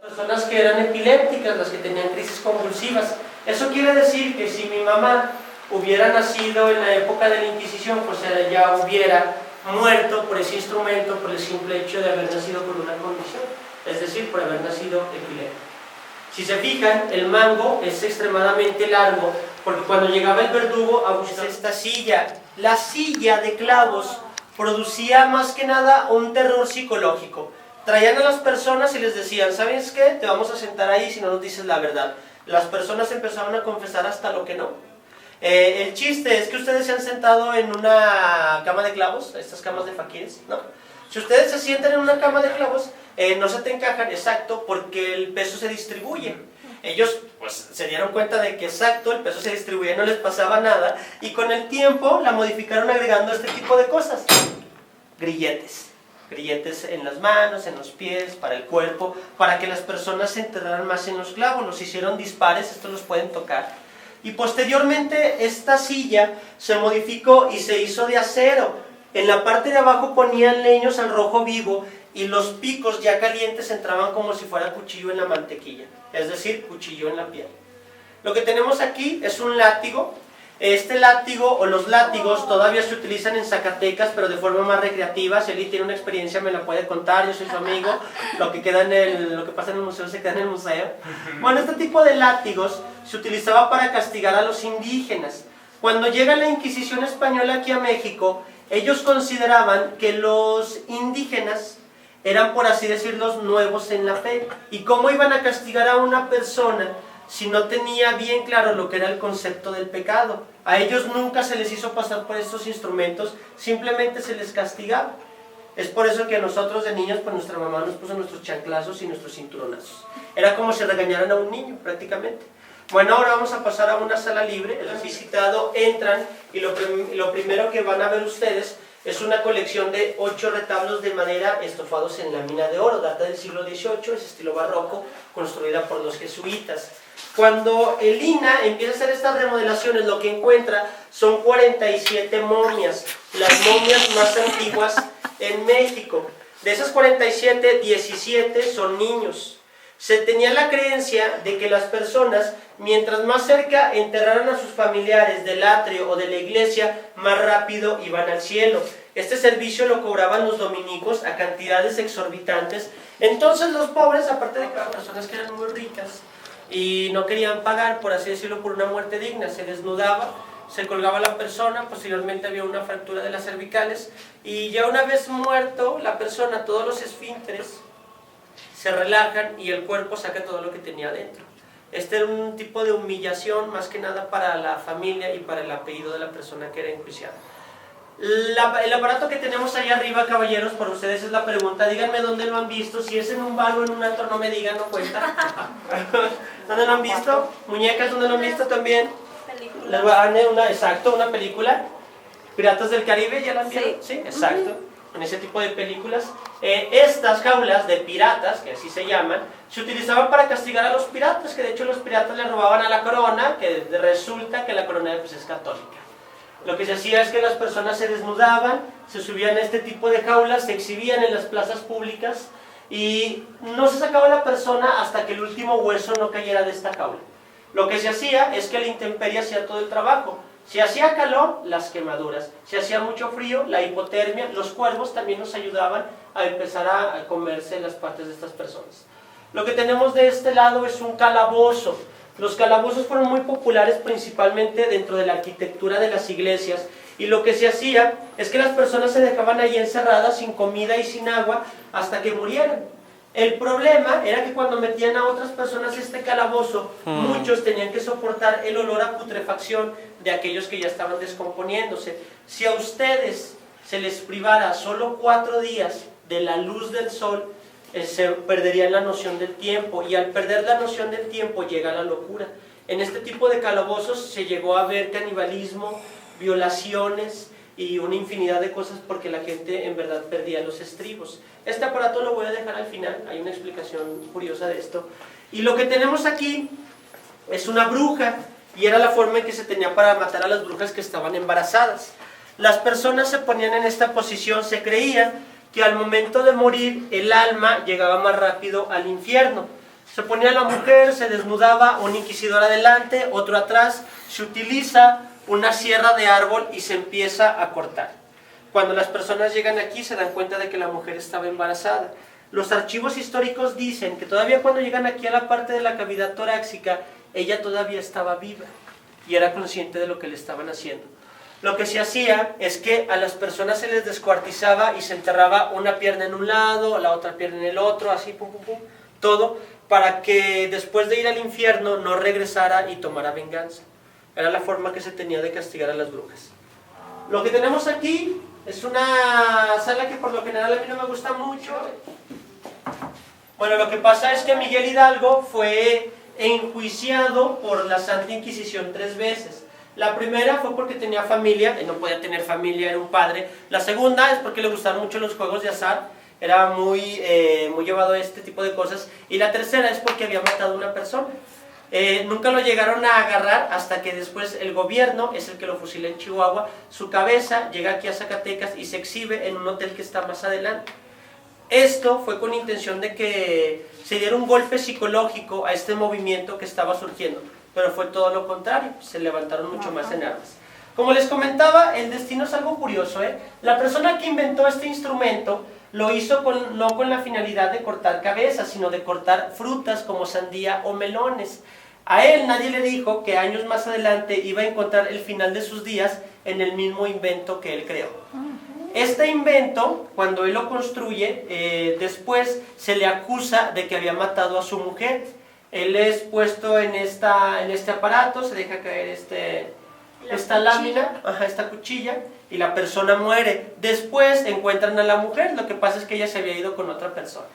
Personas que eran epilépticas, las que tenían crisis convulsivas. Eso quiere decir que si mi mamá hubiera nacido en la época de la Inquisición, pues ella ya hubiera muerto por ese instrumento, por el simple hecho de haber nacido con una condición, es decir, por haber nacido epiléptico. Si se fijan, el mango es extremadamente largo, porque cuando llegaba el verdugo a buscar esta silla, la silla de clavos producía más que nada un terror psicológico. Traían a las personas y les decían, ¿sabes qué? Te vamos a sentar ahí si no nos dices la verdad. Las personas empezaban a confesar hasta lo que no. El chiste es que ustedes se han sentado en una cama de clavos, estas camas de faquires, ¿no? Si ustedes se sientan en una cama de clavos, no se te encajan, exacto, porque el peso se distribuye. Ellos pues se dieron cuenta de que exacto, el peso se distribuye, no les pasaba nada, y con el tiempo la modificaron agregando este tipo de cosas. Grilletes en las manos, en los pies, para el cuerpo, para que las personas se enterraran más en los clavos. Los hicieron dispares, estos los pueden tocar. Y posteriormente esta silla se modificó y se hizo de acero. En la parte de abajo ponían leños al rojo vivo y los picos ya calientes entraban como si fuera cuchillo en la mantequilla, es decir, cuchillo en la piel. Lo que tenemos aquí es un látigo. Este látigo o los látigos todavía se utilizan en Zacatecas, pero de forma más recreativa. Si alguien tiene una experiencia me la puede contar, yo soy su amigo. Lo que pasa en el museo se queda en el museo. Bueno, este tipo de látigos se utilizaba para castigar a los indígenas. Cuando llega la Inquisición española aquí a México, ellos consideraban que los indígenas eran, por así decirlo, nuevos en la fe. ¿Y cómo iban a castigar a una persona si no tenía bien claro lo que era el concepto del pecado? A ellos nunca se les hizo pasar por estos instrumentos, simplemente se les castigaba. Es por eso que a nosotros de niños, pues nuestra mamá nos puso nuestros chanclazos y nuestros cinturonazos. Era como si regañaran a un niño, prácticamente. Bueno, ahora vamos a pasar a una sala libre. El visitado entran y lo primero que van a ver ustedes es una colección de 8 retablos de madera estofados en lámina de oro. Data del siglo XVIII, es estilo barroco, construida por los jesuitas. Cuando el INAH empieza a hacer estas remodelaciones, lo que encuentra son 47 momias, las momias más antiguas en México. De esas 47, 17 son niños. Se tenía la creencia de que las personas, mientras más cerca enterraran a sus familiares del atrio o de la iglesia, más rápido iban al cielo. Este servicio lo cobraban los dominicos a cantidades exorbitantes. Entonces los pobres, aparte de que las personas que eran muy ricas y no querían pagar, por así decirlo, por una muerte digna, se desnudaba, se colgaba la persona, posteriormente había una fractura de las cervicales, y ya una vez muerto la persona, todos los esfínteres se relajan y el cuerpo saca todo lo que tenía adentro. Este era un tipo de humillación más que nada para la familia y para el apellido de la persona que era enjuiciada. El aparato que tenemos ahí arriba, caballeros, por ustedes es la pregunta. Díganme dónde lo han visto. Si es en un bar o en un antro, no me digan, no cuenta. ¿Dónde lo han visto? Muñecas, ¿dónde lo han visto también? Exacto, una película. Piratas del Caribe, ¿ya la han visto? Sí, exacto. En ese tipo de películas. Estas jaulas de piratas, que así se llaman, se utilizaban para castigar a los piratas, que de hecho los piratas le robaban a la corona, que resulta que la corona pues, es católica. Lo que se hacía es que las personas se desnudaban, se subían a este tipo de jaulas, se exhibían en las plazas públicas y no se sacaba la persona hasta que el último hueso no cayera de esta jaula. Lo que se hacía es que la intemperie hacía todo el trabajo. Si hacía calor, las quemaduras. Si hacía mucho frío, la hipotermia. Los cuervos también nos ayudaban a empezar a comerse las partes de estas personas. Lo que tenemos de este lado es un calabozo. Los calabozos fueron muy populares principalmente dentro de la arquitectura de las iglesias, y lo que se hacía es que las personas se dejaban ahí encerradas sin comida y sin agua hasta que murieran. El problema era que cuando metían a otras personas este calabozo, muchos tenían que soportar el olor a putrefacción de aquellos que ya estaban descomponiéndose. Si a ustedes se les privara solo 4 días de la luz del sol, se perdería la noción del tiempo, y al perder la noción del tiempo llega la locura. En este tipo de calabozos se llegó a ver canibalismo, violaciones y una infinidad de cosas porque la gente en verdad perdía los estribos. Este aparato lo voy a dejar al final, hay una explicación curiosa de esto. Y lo que tenemos aquí es una bruja, y era la forma en que se tenía para matar a las brujas que estaban embarazadas. Las personas se ponían en esta posición, se creía que al momento de morir el alma llegaba más rápido al infierno. Se ponía la mujer, se desnudaba, un inquisidor adelante, otro atrás, se utiliza una sierra de árbol y se empieza a cortar. Cuando las personas llegan aquí se dan cuenta de que la mujer estaba embarazada. Los archivos históricos dicen que todavía cuando llegan aquí a la parte de la cavidad torácica, ella todavía estaba viva y era consciente de lo que le estaban haciendo. Lo que se hacía es que a las personas se les descuartizaba y se enterraba una pierna en un lado, la otra pierna en el otro, así, pum, pum, pum, todo, para que después de ir al infierno no regresara y tomara venganza. Era la forma que se tenía de castigar a las brujas. Lo que tenemos aquí es una sala que por lo general a mí no me gusta mucho. Bueno, lo que pasa es que Miguel Hidalgo fue enjuiciado por la Santa Inquisición 3 veces. La primera fue porque tenía familia, y no podía tener familia, era un padre. La segunda es porque le gustaban mucho los juegos de azar, era muy llevado a este tipo de cosas. Y la tercera es porque había matado a una persona. Nunca lo llegaron a agarrar hasta que después el gobierno es el que lo fusila en Chihuahua. Su cabeza llega aquí a Zacatecas y se exhibe en un hotel que está más adelante. Esto fue con intención de que se diera un golpe psicológico a este movimiento que estaba surgiendo, pero fue todo lo contrario, se levantaron mucho más en armas. Como les comentaba, el destino es algo curioso, La persona que inventó este instrumento lo hizo no con la finalidad de cortar cabezas, sino de cortar frutas como sandía o melones. A él nadie le dijo que años más adelante iba a encontrar el final de sus días en el mismo invento que él creó. Este invento, cuando él lo construye, después se le acusa de que había matado a su mujer. Él es puesto en este aparato, se deja caer esta lámina, esta cuchilla, y la persona muere. Después encuentran a la mujer, lo que pasa es que ella se había ido con otra persona.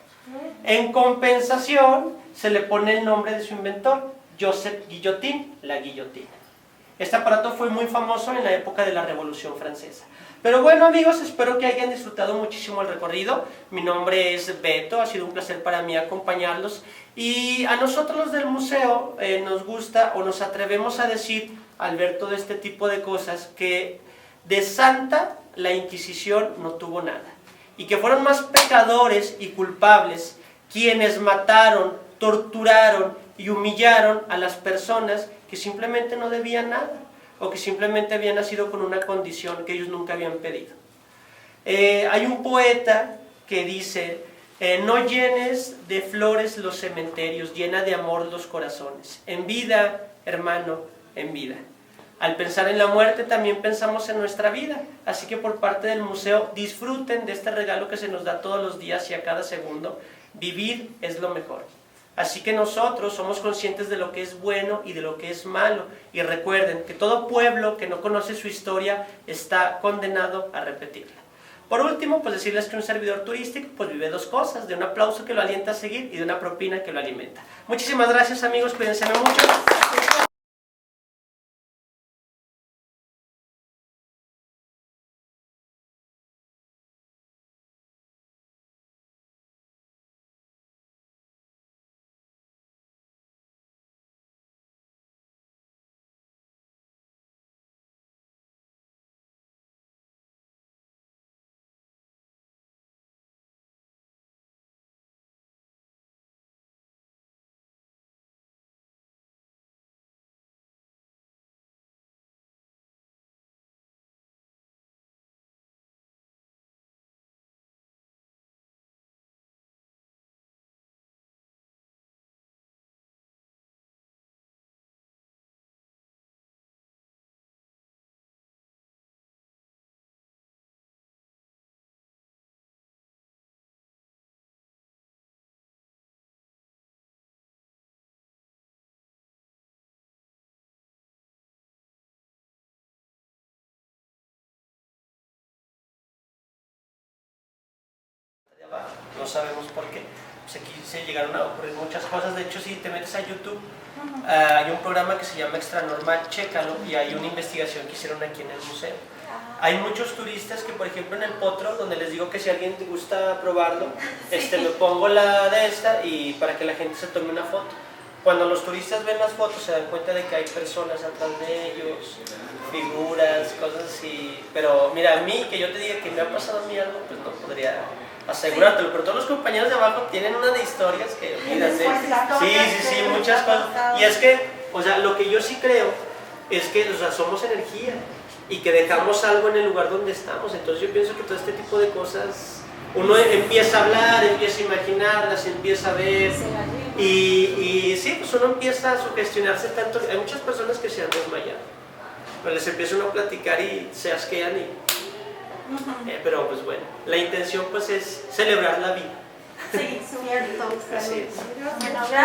En compensación, se le pone el nombre de su inventor, Joseph Guillotin, la guillotina. Este aparato fue muy famoso en la época de la Revolución Francesa. Pero bueno, amigos, espero que hayan disfrutado muchísimo el recorrido. Mi nombre es Beto, ha sido un placer para mí acompañarlos. Y a nosotros los del museo nos gusta o nos atrevemos a decir, al ver todo este tipo de cosas, que de santa la Inquisición no tuvo nada. Y que fueron más pecadores y culpables quienes mataron, torturaron y humillaron a las personas que simplemente no debían nada, o que simplemente habían nacido con una condición que ellos nunca habían pedido. Hay un poeta que dice, no llenes de flores los cementerios, llena de amor los corazones. En vida, hermano, en vida. Al pensar en la muerte también pensamos en nuestra vida, así que por parte del museo disfruten de este regalo que se nos da todos los días y a cada segundo. Vivir es lo mejor. Así que nosotros somos conscientes de lo que es bueno y de lo que es malo. Y recuerden que todo pueblo que no conoce su historia está condenado a repetirla. Por último, pues decirles que un servidor turístico pues vive dos cosas, de un aplauso que lo alienta a seguir y de una propina que lo alimenta. Muchísimas gracias, amigos, cuídense mucho. No sabemos por qué. Pues aquí se llegaron a ocurrir muchas cosas. De hecho, si te metes a YouTube, hay un programa que se llama Extra Normal, chécalo, y hay una investigación que hicieron aquí en el museo. Hay muchos turistas que, por ejemplo, en el potro, donde les digo que si alguien te gusta probarlo, me pongo la de esta y para que la gente se tome una foto. Cuando los turistas ven las fotos se dan cuenta de que hay personas atrás de ellos, figuras, cosas así. Pero mira, a mí, que yo te diga que me ha pasado a mí algo, pues no podría asegúratelo, pero todos los compañeros de abajo tienen una de historias que olvídate. Sí, muchas cosas. Y es que, o sea, lo que yo sí creo es que, o sea, somos energía y que dejamos algo en el lugar donde estamos. Entonces yo pienso que todo este tipo de cosas, uno empieza a hablar, empieza a imaginarlas, empieza a ver y sí, pues uno empieza a sugestionarse tanto. Hay muchas personas que se han desmayado, pero les empieza uno a platicar y se asquean pero pues bueno, la intención pues es celebrar la vida. Sí, cierto. Así es. Bueno, gracias.